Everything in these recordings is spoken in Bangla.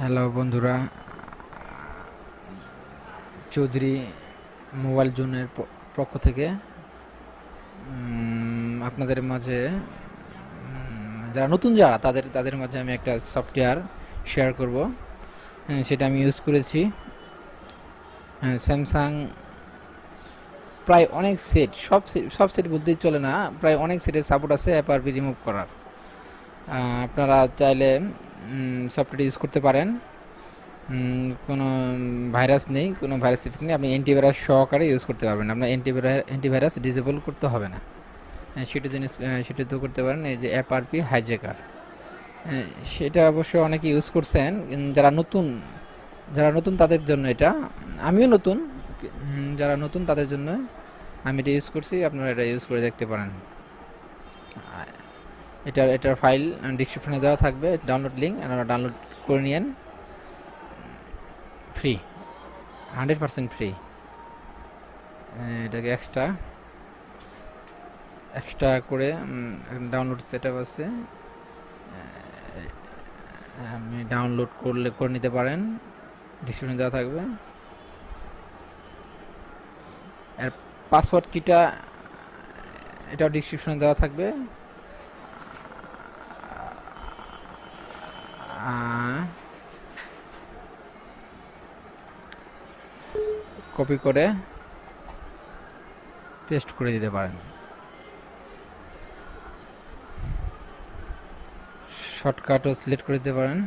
হ্যালো বন্ধুরা, চৌধুরী মোবাইল জোনের পক্ষ থেকে আপনাদের মাঝে যারা নতুন তাদের তাদের মাঝে আমি একটা সফটওয়্যার শেয়ার করব। সেটা আমি ইউজ করেছি। স্যামসাং প্রায় অনেক সেট, সব সেট বলতেই চলে না, প্রায় অনেক সেটের সাপোর্ট আছে অ্যাপআরপি রিমুভ করার। আপনারা চাইলে সফটওয়্যার ইউজ করতে পারেন। কোনো ভাইরাস নেই, কোনো ভাইরাস ইফেক্ট নেই, আপনি অ্যান্টিভাইরাস সহকারে ইউজ করতে পারবেন। আপনার অ্যান্টিভাইরাস ডিসেবল করতে হবে না। সেটা জিনিস সেটা তো করতে পারেন। এই যে অ্যাপআরপি হাইজ্যাকার, সেটা অবশ্য অনেকে ইউজ করছেন। যারা নতুন তাদের জন্য এটা, আমিও নতুন। যারা নতুন তাদের জন্য আমি এটা ইউজ করছি, আপনারা এটা ইউজ করে দেখতে পারেন। এটার ফাইল ডিসক্রিপশনে দেওয়া থাকবে, ডাউনলোড লিঙ্ক, আপনারা ডাউনলোড করে নিন। Free, 100% free. এটাকে এক্সট্রা করে ডাউনলোড সেট আপ আছে, আপনি ডাউনলোড করে নিতে পারেন, ডিসক্রিপশনে দেওয়া থাকবে। এর পাসওয়ার্ড কিটা এটাও ডিসক্রিপশনে দেওয়া থাকবে। কপি করে পেস্ট করে দিতে পারেন। শর্টকাটও সিলেক্ট করে দিতে পারেন।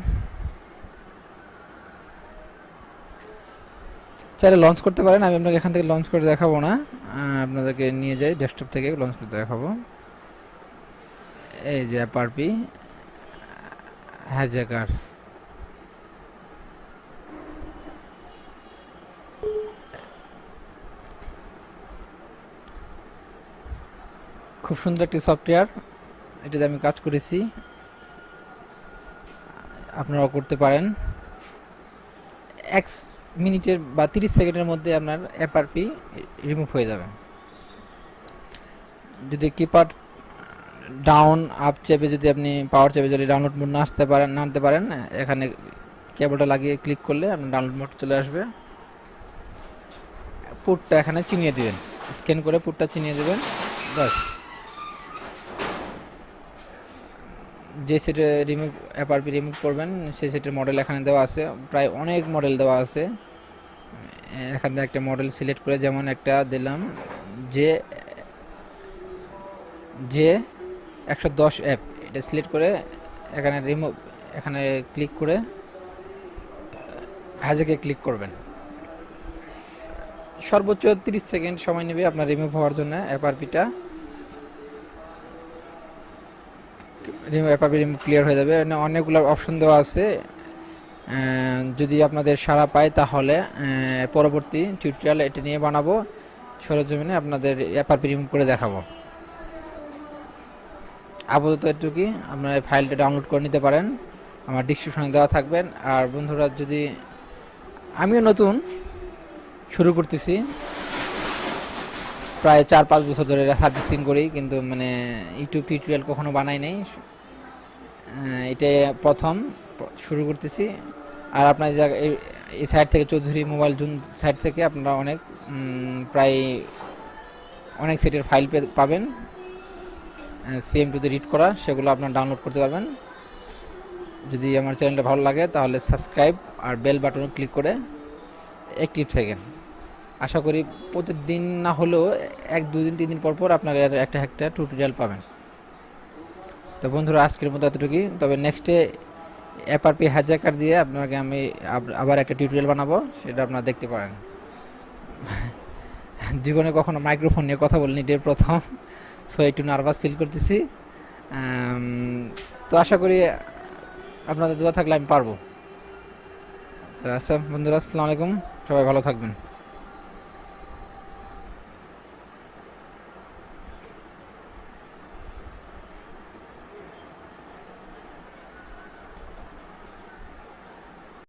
চাইলে লঞ্চ করতে পারেন। আমি আপনাকে এখান থেকে লঞ্চ করে দেখাবো না, আপনাদেরকে নিয়ে যাই ডেস্কটপ থেকে লঞ্চ করতে দেখাবো। এই যে অ্যাপআরপি হাইজ্যাকার, খুব সুন্দর একটি সফটওয়্যার। এটাতে আমি কাজ করেছি, আপনারাও করতে পারেন। 1 মিনিটের বা 30 সেকেন্ডের মধ্যে আপনার অ্যাপআরপি রিমুভ হয়ে যাবে। যদি কিপ্যাড ডাউন আপ চেপে, যদি আপনি পাওয়ার চেপে যদি ডাউনলোড মোড না আনতে পারেন, এখানে কেবলটা লাগিয়ে ক্লিক করলে আপনার ডাউনলোড মোড চলে আসবে। পুটটা এখানে চিনিয়ে দিবেন, স্ক্যান করে পুটটা চিনিয়ে দেবেন, ব্যাস। যে সেটে অ্যাপআরপি রিমুভ করবেন সেই সেটের মডেল এখানে দেওয়া আছে, প্রায় অনেক মডেল দেওয়া আছে। এখানে একটা মডেল সিলেক্ট করে, যেমন একটা দিলাম যে 110 অ্যাপ, এটা সিলেক্ট করে এখানে ক্লিক করে হাইজ্যাকে ক্লিক করবেন। সর্বোচ্চ 30 সেকেন্ড সময় নেবে আপনার রিমুভ হওয়ার জন্য অ্যাপআরপি রিমুভ ক্লিয়ার হয়ে যাবে। অনেকগুলো অপশন দেওয়া আছে। যদি আপনাদের সাড়া পায় তাহলে পরবর্তী টিউটোরিয়াল এটা নিয়ে বানাবো, সরজমিনে আপনাদের অ্যাপআরপি রিমুভ করে দেখাবো। আপাতত এটুকুই, আপনারা এই ফাইলটা ডাউনলোড করে নিতে পারেন, আমার ডিসক্রিপশনে দেওয়া থাকবেন। আর বন্ধুরা, যদি আমিও নতুন শুরু করতেছি, প্রায় 4-5 বছর ধরে সার্ভিসিং করি, কিন্তু মানে ইউটিউব টিউটোরিয়াল কখনো বানাই নাই, এটা প্রথম শুরু করতেছি। আর আপনার এই সাইট থেকে, চৌধুরী মোবাইল জোন সাইট থেকে আপনারা প্রায় অনেক সেটের ফাইল পাবেন, CM2 রিড করা, সেগুলো আপনারা ডাউনলোড করতে পারবেন। যদি আমার চ্যানেলটা ভালো লাগে তাহলে সাবস্ক্রাইব আর বেল বাটনে ক্লিক করে অ্যাক্টিভ থাকেন। আশা করি প্রতিদিন না হলেও 1-2 দিন 3 দিন পর আপনারা একটা টিউটোরিয়াল পাবেন। তো বন্ধুরা, আজকের মতো এতটুকুই। তবে নেক্সটে অ্যাপআরপি হাইজ্যাকার দিয়ে আপনাকে আমি আবার একটা টিউটোরিয়াল বানাবো, সেটা আপনারা দেখতে পারেন। জীবনে কখনো মাইক্রোফোন নিয়ে কথা বলিনি, এটাই প্রথম, সো একটু নার্ভাস ফিল করতেছি। তো আশা করি আপনাদের দোয়া থাকলে আমি পারবো। আচ্ছা বন্ধুরা, আসসালামু আলাইকুম, সবাই ভালো থাকবেন।